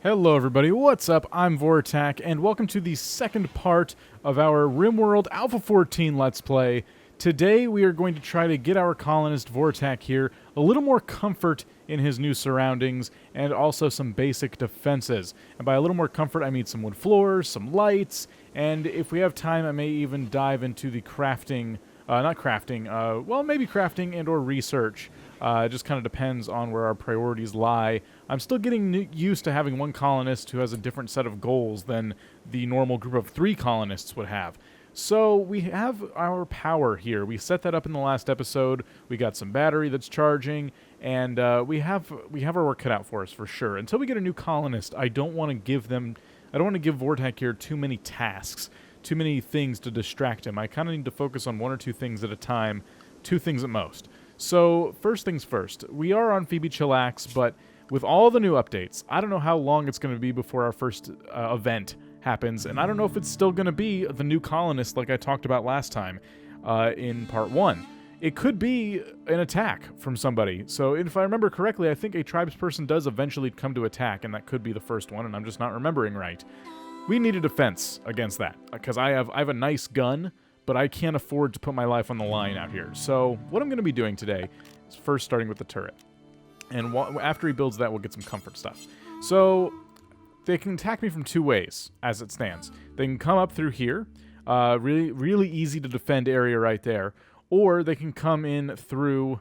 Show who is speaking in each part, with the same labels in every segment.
Speaker 1: Hello everybody, what's up? I'm Vortak, and welcome to the second part of our RimWorld Alpha 14 Let's Play. Today we are going to try to get our colonist Vortak here a little more comfort in his new surroundings, and also some basic defenses. And by a little more comfort, I mean some wood floors, some lights, and if we have time, I may even dive into the crafting, well, maybe crafting and or research. It just kind of depends on where our priorities lie. I'm still getting used to having one colonist who has a different set of goals than the normal group of 3 colonists would have. So we have our power here. We set that up in the last episode. We got some battery that's charging, and we have our work cut out for us for sure. Until we get a new colonist, I don't want to give Vortak here too many tasks, too many things to distract him. I kind of need to focus on 1 or 2 things at a time, 2 things at most. So, first things first, we are on Phoebe Chillax, but with all the new updates, I don't know how long it's going to be before our first event happens, and I don't know if it's still going to be the new colonist like I talked about last time in part 1. It could be an attack from somebody. So, if I remember correctly, I think a tribesperson does eventually come to attack, and that could be the first one, and I'm just not remembering right. We need a defense against that, because I have a nice gun, but I can't afford to put my life on the line out here. So what I'm going to be doing today is first starting with the turret. And after he builds that, we'll get some comfort stuff. So they can attack me from 2 ways, as it stands. They can come up through here, really easy to defend area right there, or they can come in through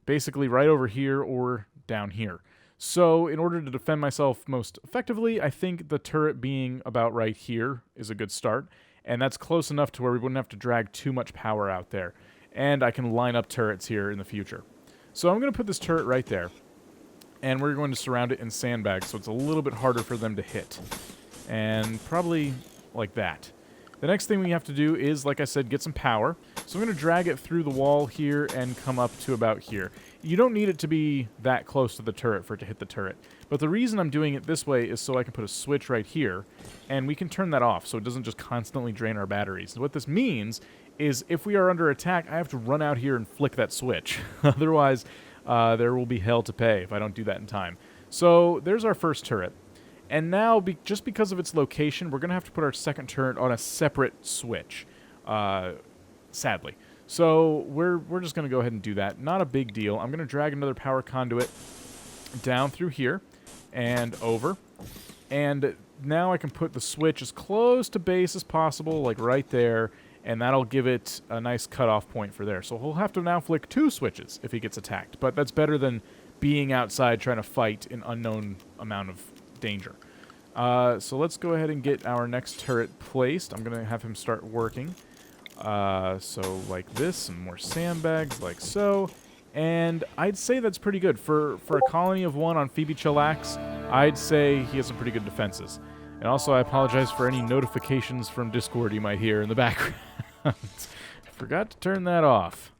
Speaker 1: basically right over here or down here. So in order to defend myself most effectively, I think the turret being about right here is a good start. And that's close enough to where we wouldn't have to drag too much power out there. And I can line up turrets here in the future. So I'm going to put this turret right there. And we're going to surround it in sandbags so it's a little bit harder for them to hit. And probably like that. The next thing we have to do is, like I said, get some power. So I'm going to drag it through the wall here and come up to about here. You don't need it to be that close to the turret for it to hit the turret. But the reason I'm doing it this way is so I can put a switch right here, and we can turn that off so it doesn't just constantly drain our batteries. And what this means is if we are under attack, I have to run out here and flick that switch. Otherwise, there will be hell to pay if I don't do that in time. So there's our first turret. And now, just because of its location, we're going to have to put our second turret on a separate switch, sadly. So we're just going to go ahead and do that. Not a big deal. I'm going to drag another power conduit down through here and over. And now I can put the switch as close to base as possible, like right there, and that'll give it a nice cutoff point for there. So he'll have to now flick 2 switches if he gets attacked. But that's better than being outside trying to fight an unknown amount of danger. So let's go ahead and get our next turret placed. I'm going to have him start working. So like this, some more sandbags like so. And I'd say that's pretty good. For a colony of 1 on Phoebe Chillax, I'd say he has some pretty good defenses. And also I apologize for any notifications from Discord you might hear in the background. Forgot to turn that off.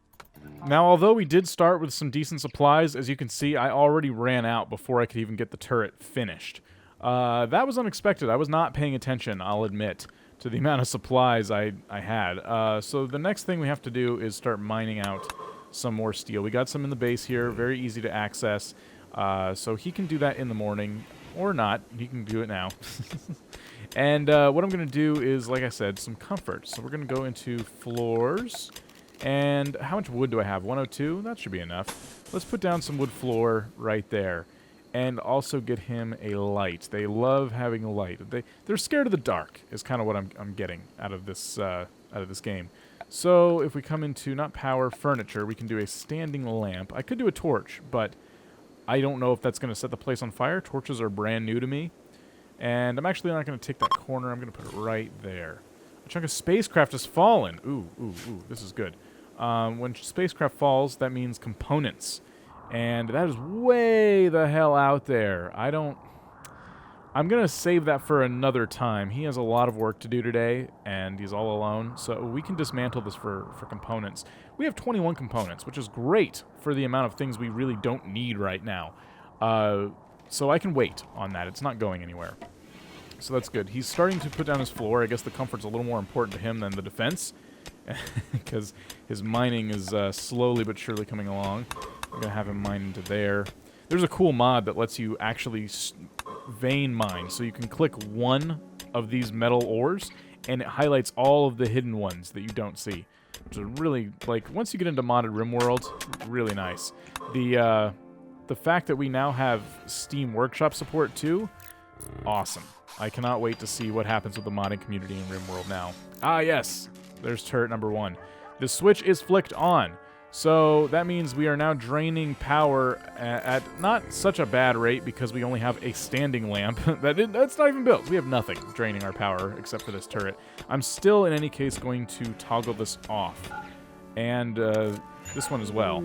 Speaker 1: Now, although we did start with some decent supplies, as you can see, I already ran out before I could even get the turret finished. That was unexpected. I was not paying attention, I'll admit, to the amount of supplies I had. So the next thing we have to do is start mining out some more steel. We got some in the base here, very easy to access. So he can do that in the morning, or not. He can do it now. And what I'm going to do is, like I said, some comfort. So we're going to go into floors. And how much wood do I have? 102? That should be enough. Let's put down some wood floor right there. And also get him a light. They love having a light. They're scared of the dark, is kind of what I'm getting out of this game. So if we come into, not power, furniture, we can do a standing lamp. I could do a torch, but I don't know if that's going to set the place on fire. Torches are brand new to me. And I'm actually not going to take that corner. I'm going to put it right there. A chunk of spacecraft has fallen. Ooh, this is good. When spacecraft falls, that means components. And that is way the hell out there. I'm going to save that for another time. He has a lot of work to do today, and he's all alone. So we can dismantle this for components. We have 21 components, which is great for the amount of things we really don't need right now. So I can wait on that. It's not going anywhere. So that's good. He's starting to put down his floor. I guess the comfort's a little more important to him than the defense, because his mining is slowly but surely coming along. I'm going to have him mine into there. There's a cool mod that lets you actually vein mine. So you can click one of these metal ores, and it highlights all of the hidden ones that you don't see. Which is really, like, once you get into modded RimWorld, really nice. The fact that we now have Steam Workshop support too, awesome. I cannot wait to see what happens with the modding community in RimWorld now. Ah, yes, there's turret number 1. The switch is flicked on, so that means we are now draining power at not such a bad rate because we only have a standing lamp. That's not even built. We have nothing draining our power except for this turret. I'm still, in any case, going to toggle this off. And this one as well.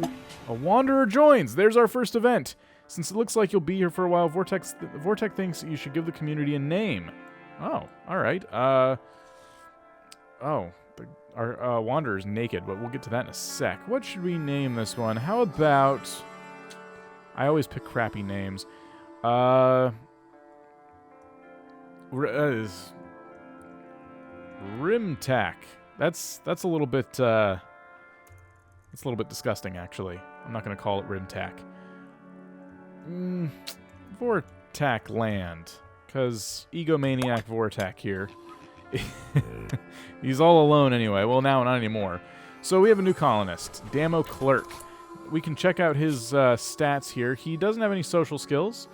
Speaker 1: A Wanderer joins! There's our first event! Since it looks like you'll be here for a while, Vortec thinks you should give the community a name. Oh, alright. Our Wanderer's naked, but we'll get to that in a sec. What should we name this one? How about... I always pick crappy names. RimTac. That's a little bit... it's a little bit disgusting, actually. I'm not going to call it RimTac. Vortac Land. Because Egomaniac Vortac here. He's all alone anyway. Well, now not anymore. So we have a new colonist, Damo Clerk. We can check out his stats here. He doesn't have any social skills.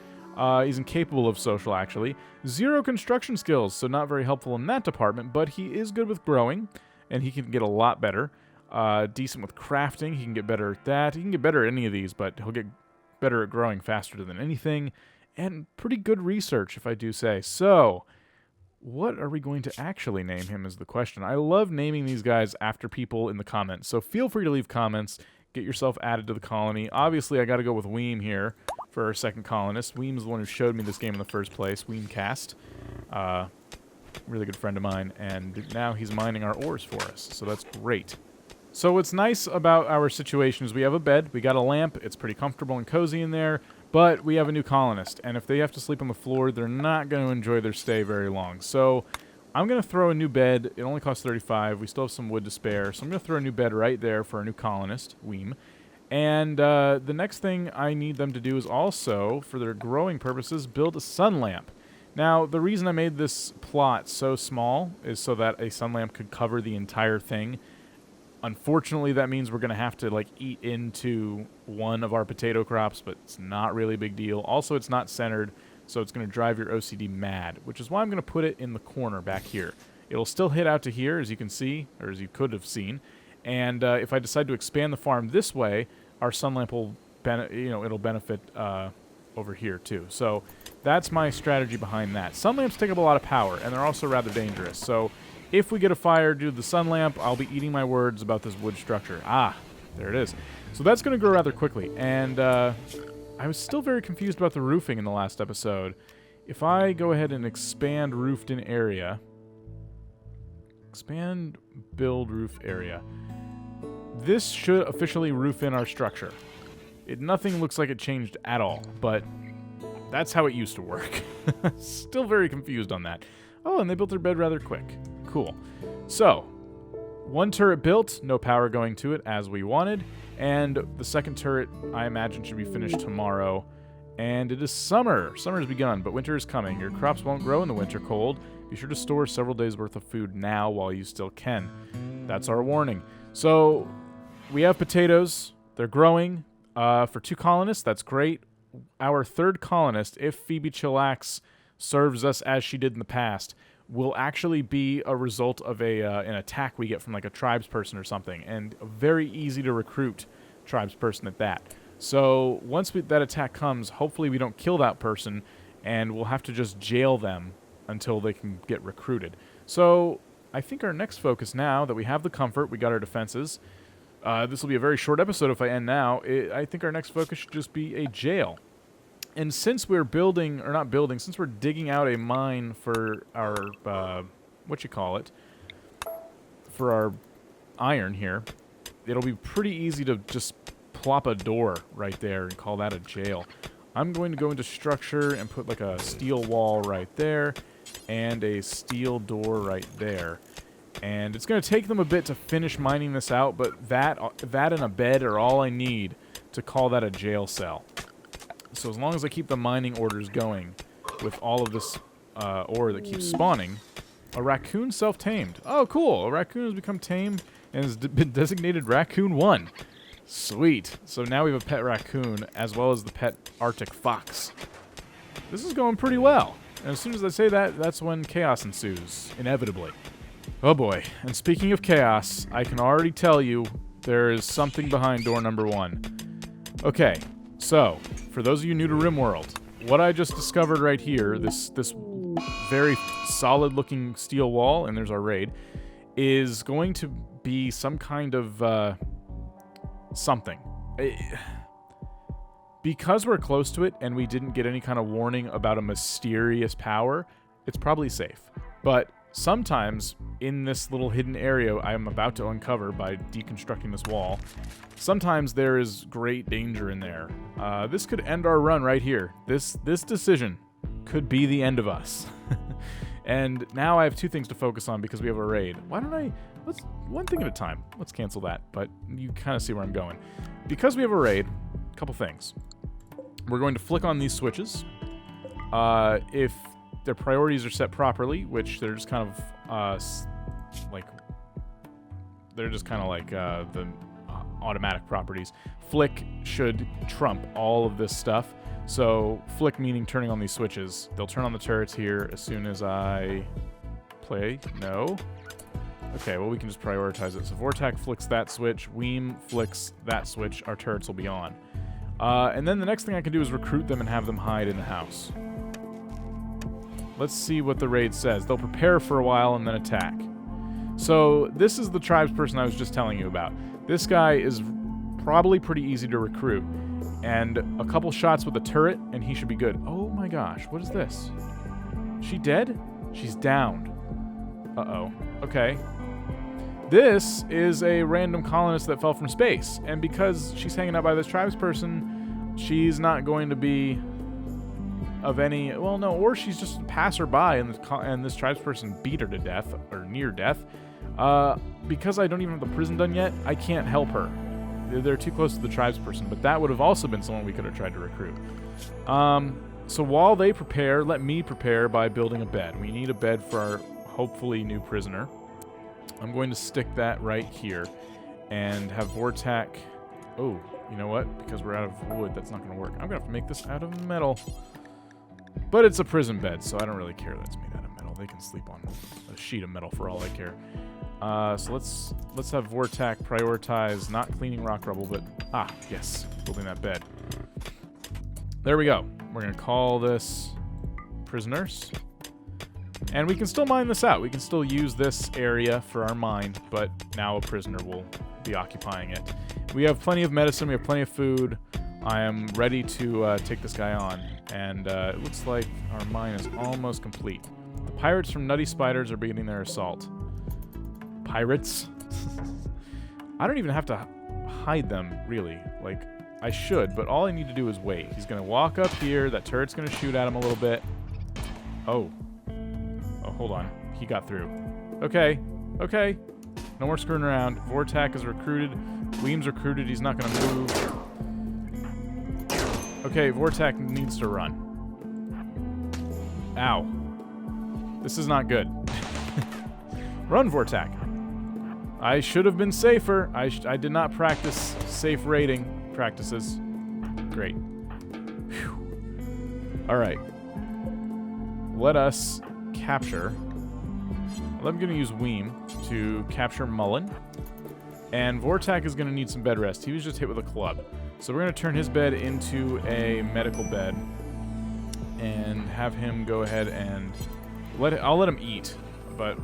Speaker 1: He's incapable of social, actually. 0 construction skills, so not very helpful in that department, but he is good with growing, and he can get a lot better. Decent with crafting. He can get better at that. He can get better at any of these, but he'll get better at growing faster than anything. And pretty good research, if I do say. So, what are we going to actually name him is the question. I love naming these guys after people in the comments, so feel free to leave comments. Get yourself added to the colony. Obviously, I got to go with Weem here for our second colonist. Weem's the one who showed me this game in the first place. Weemcast. Really good friend of mine, and now he's mining our ores for us, so that's great. So what's nice about our situation is we have a bed, we got a lamp, it's pretty comfortable and cozy in there, but we have a new colonist, and if they have to sleep on the floor, they're not going to enjoy their stay very long. So I'm going to throw a new bed. It only costs 35. We still have some wood to spare, so I'm going to throw a new bed right there for our new colonist, Weem. And the next thing I need them to do is also, for their growing purposes, build a sun lamp. Now, the reason I made this plot so small is so that a sun lamp could cover the entire thing. Unfortunately, that means we're going to have to, like, eat into one of our potato crops, but it's not really a big deal. Also, it's not centered, so it's going to drive your OCD mad, which is why I'm going to put it in the corner back here. It'll still hit out to here, as you can see, or as you could have seen. And if I decide to expand the farm this way, our sun lamp will, it'll benefit over here too. So that's my strategy behind that. Sun lamps take up a lot of power, and they're also rather dangerous. So if we get a fire due to the sun lamp, I'll be eating my words about this wood structure. Ah, there it is. So that's going to grow rather quickly. And I was still very confused about the roofing in the last episode. If I go ahead and expand roofed in area, expand build roof area, this should officially roof in our structure. Nothing looks like it changed at all, but that's how it used to work. Still very confused on that. Oh, and they built their bed rather quick. Cool. So, one turret built, no power going to it as we wanted, and the second turret, I imagine, should be finished tomorrow. And it is summer. Summer has begun, but winter is coming. Your crops won't grow in the winter cold. Be sure to store several days' worth of food now while you still can. That's our warning. So, we have potatoes. They're growing. For 2 colonists, that's great. Our third colonist, if Phoebe Chillax serves us as she did in the past, will actually be a result of an attack we get from like a tribesperson or something, and very easy to recruit tribesperson at that. So once that attack comes, hopefully we don't kill that person, and we'll have to just jail them until they can get recruited. So I think our next focus now that we have the comfort, we got our defenses. This will be a very short episode if I end now. I think our next focus should just be a jail. And since we're building, or not building, since we're digging out a mine for our, for our iron here, it'll be pretty easy to just plop a door right there and call that a jail. I'm going to go into structure and put like a steel wall right there and a steel door right there. And it's going to take them a bit to finish mining this out, but that and a bed are all I need to call that a jail cell. So as long as I keep the mining orders going, with all of this ore that keeps spawning. A raccoon self-tamed. Oh, cool. A raccoon has become tamed and has been designated Raccoon 1. Sweet. So now we have a pet raccoon as well as the pet Arctic fox. This is going pretty well. And as soon as I say that, that's when chaos ensues, inevitably. Oh boy. And speaking of chaos, I can already tell you there is something behind door number 1. Okay, so for those of you new to RimWorld, what I just discovered right here, this very solid-looking steel wall, and there's our raid, is going to be some kind of something. Because we're close to it and we didn't get any kind of warning about a mysterious power, it's probably safe. But sometimes in this little hidden area I am about to uncover by deconstructing this wall, sometimes there is great danger in there. This could end our run right here. This decision could be the end of us. And now I have 2 things to focus on because we have a raid. Why don't let's one thing at a time. Let's cancel that, but you kind of see where I'm going. Because we have a raid, a couple things. We're going to flick on these switches. If their priorities are set properly, which they're just kind of the automatic properties, flick should trump all of this stuff. So flick meaning turning on these switches. They'll turn on the turrets here as soon as I play. No. Okay, well we can just prioritize it. So Vortac flicks that switch, Weem flicks that switch, our turrets will be on. And then the next thing I can do is recruit them and have them hide in the house. Let's see what the raid says. They'll prepare for a while and then attack. So this is the tribesperson I was just telling you about. This guy is probably pretty easy to recruit. And a couple shots with a turret and he should be good. Oh my gosh, what is this? She dead? She's downed. Uh-oh. Okay. This is a random colonist that fell from space. And because she's hanging out by this tribesperson, she's not going to be of any... Well, no, or she's just a passerby and this tribesperson beat her to death, or near death. Because I don't even have the prison done yet, I can't help her. They're too close to the tribesperson, but that would have also been someone we could have tried to recruit. So while they prepare, let me prepare by building a bed. We need a bed for our hopefully new prisoner. I'm going to stick that right here and have Vortac... Oh, you know what? Because we're out of wood, that's not going to work. I'm going to have to make this out of metal. But it's a prison bed, so I don't really care that it's made out of metal. They can sleep on a sheet of metal for all I care. So let's have Vortac prioritize not cleaning rock rubble, but... Ah, yes, building that bed. There we go. We're going to call this prisoners. And we can still mine this out. We can still use this area for our mine, but now a prisoner will be occupying it. We have plenty of medicine. We have plenty of food. I am ready to take this guy on. And it looks like our mine is almost complete. The pirates from Nutty Spiders are beginning their assault. Pirates? I don't even have to hide them, really. Like, I should, but all I need to do is wait. He's going to walk up here. That turret's going to shoot at him a little bit. Oh. Oh, hold on. He got through. Okay. Okay. No more screwing around. Vortac is recruited. Weem's recruited. He's not going to move. Okay, Vortac needs to run. Ow. This is not good. Run, Vortac. I should have been safer. I did not practice safe raiding practices. Great. Whew. All right. Let us capture. I'm going to use Weem to capture Mullen. And Vortac is going to need some bed rest. He was just hit with a club. So we're going to turn his bed into a medical bed and have him go ahead and I'll let him eat, but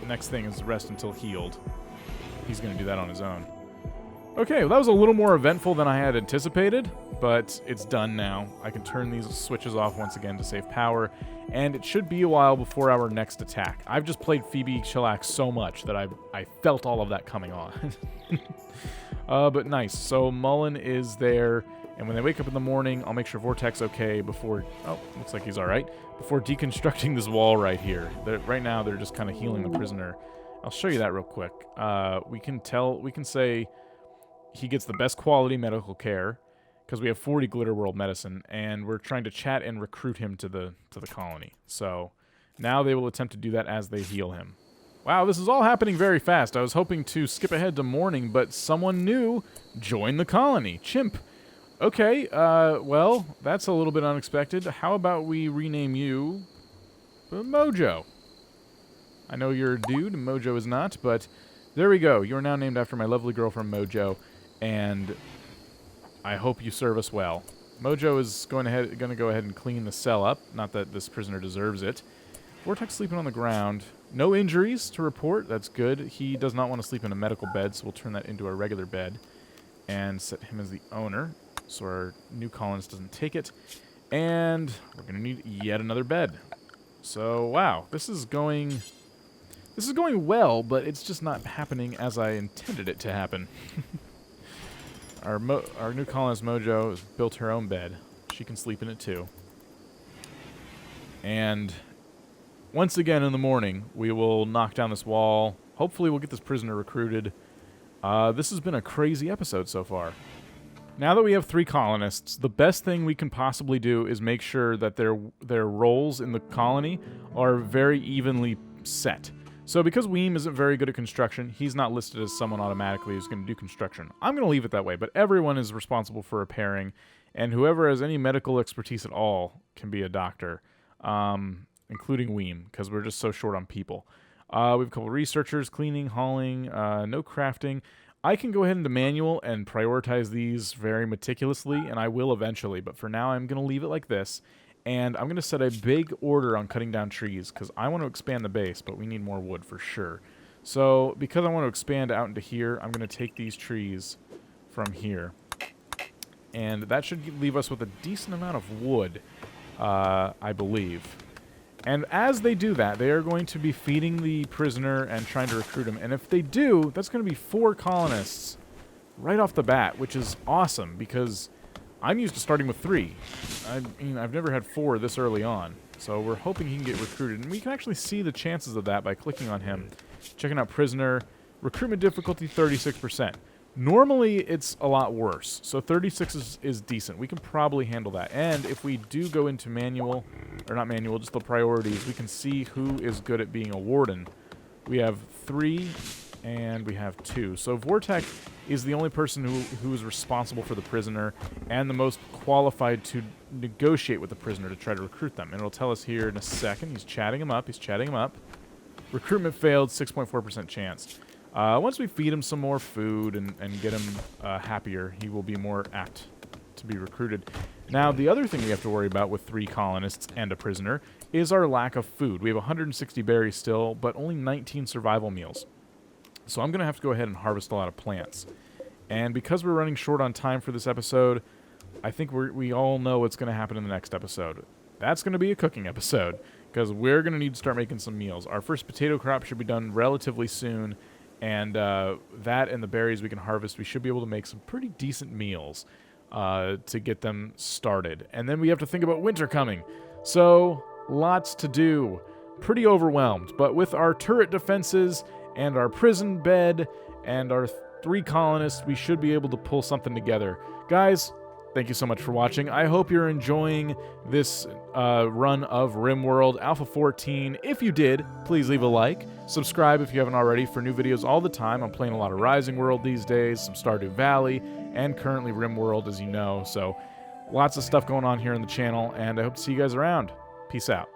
Speaker 1: next thing is rest until healed. He's going to do that on his own. Okay, well, that was a little more eventful than I had anticipated, but it's done now. I can turn these switches off once again to save power, and it should be a while before our next attack. I've just played Phoebe Chillax so much that I felt all of that coming on. But nice. So Mullen is there, and when they wake up in the morning, I'll make sure Vortac's okay before... Oh, looks like he's all right. Before deconstructing this wall right here. Right now, they're just kind of healing the prisoner. I'll show you that real quick. We can say he gets the best quality medical care. because we have 40 Glitter World medicine, and we're trying to chat and recruit him to the colony. So now they will attempt to do that as they heal him. Wow, this is all happening very fast. I was hoping to skip ahead to morning, but someone new joined the colony. Chimp. Okay, well, that's a little bit unexpected. How about we rename you Mojo? I know you're a dude, and Mojo is not, but there we go. You're now named after my lovely girlfriend Mojo, and I hope you serve us well. Mojo is going to go ahead and clean the cell up. Not that this prisoner deserves it. Vortex sleeping on the ground. No injuries to report. That's good. He does not want to sleep in a medical bed, so we'll turn that into a regular bed and set him as the owner so our new colonist doesn't take it. And we're going to need yet another bed. So, wow, this is going well, but it's just not happening as I intended it to happen. Our new colonist Mojo has built her own bed. She can sleep in it too. And once again in the morning, we will knock down this wall. Hopefully we'll get this prisoner recruited. This has been a crazy episode so far. Now that we have 3 colonists, the best thing we can possibly do is make sure that their roles in the colony are very evenly set. So because Weem isn't very good at construction, he's not listed as someone automatically who's going to do construction. I'm going to leave it that way, but everyone is responsible for repairing, and whoever has any medical expertise at all can be a doctor, including Weem, because we're just so short on people. We have a couple researchers, cleaning, hauling, no crafting. I can go ahead into manual and prioritize these very meticulously, and I will eventually, but for now I'm going to leave it like this. And I'm going to set a big order on cutting down trees, because I want to expand the base, but we need more wood for sure. So, because I want to expand out into here, I'm going to take these trees from here. And that should leave us with a decent amount of wood, I believe. And as they do that, they are going to be feeding the prisoner and trying to recruit him. And if they do, that's going to be 4 colonists right off the bat, which is awesome, because I'm used to starting with 3. I mean, I've never had 4 this early on. So we're hoping he can get recruited. And we can actually see the chances of that by clicking on him. Checking out prisoner. Recruitment difficulty, 36%. Normally, it's a lot worse. So 36 is decent. We can probably handle that. And if we do go into manual, or not manual, just the priorities, we can see who is good at being a warden. We have 3, and we have 2. So Vortex is the only person who is responsible for the prisoner and the most qualified to negotiate with the prisoner to try to recruit them. And it'll tell us here in a second. He's chatting him up. Recruitment failed, 6.4% chance. Once we feed him some more food and get him happier, he will be more apt to be recruited. Now, the other thing we have to worry about with 3 colonists and a prisoner is our lack of food. We have 160 berries still, but only 19 survival meals. So I'm going to have to go ahead and harvest a lot of plants. And because we're running short on time for this episode, I think we all know what's going to happen in the next episode. That's going to be a cooking episode, because we're going to need to start making some meals. Our first potato crop should be done relatively soon, and that and the berries we can harvest, we should be able to make some pretty decent meals to get them started. And then we have to think about winter coming. So, lots to do. Pretty overwhelmed, but with our turret defenses and our prison bed and our 3 colonists, we should be able to pull something together. Guys, thank you so much for watching. I hope you're enjoying this run of RimWorld Alpha 14. If you did, please leave a like. Subscribe if you haven't already for new videos all the time. I'm playing a lot of Rising World these days, some Stardew Valley, and currently RimWorld, as you know. So lots of stuff going on here on the channel, and I hope to see you guys around. Peace out.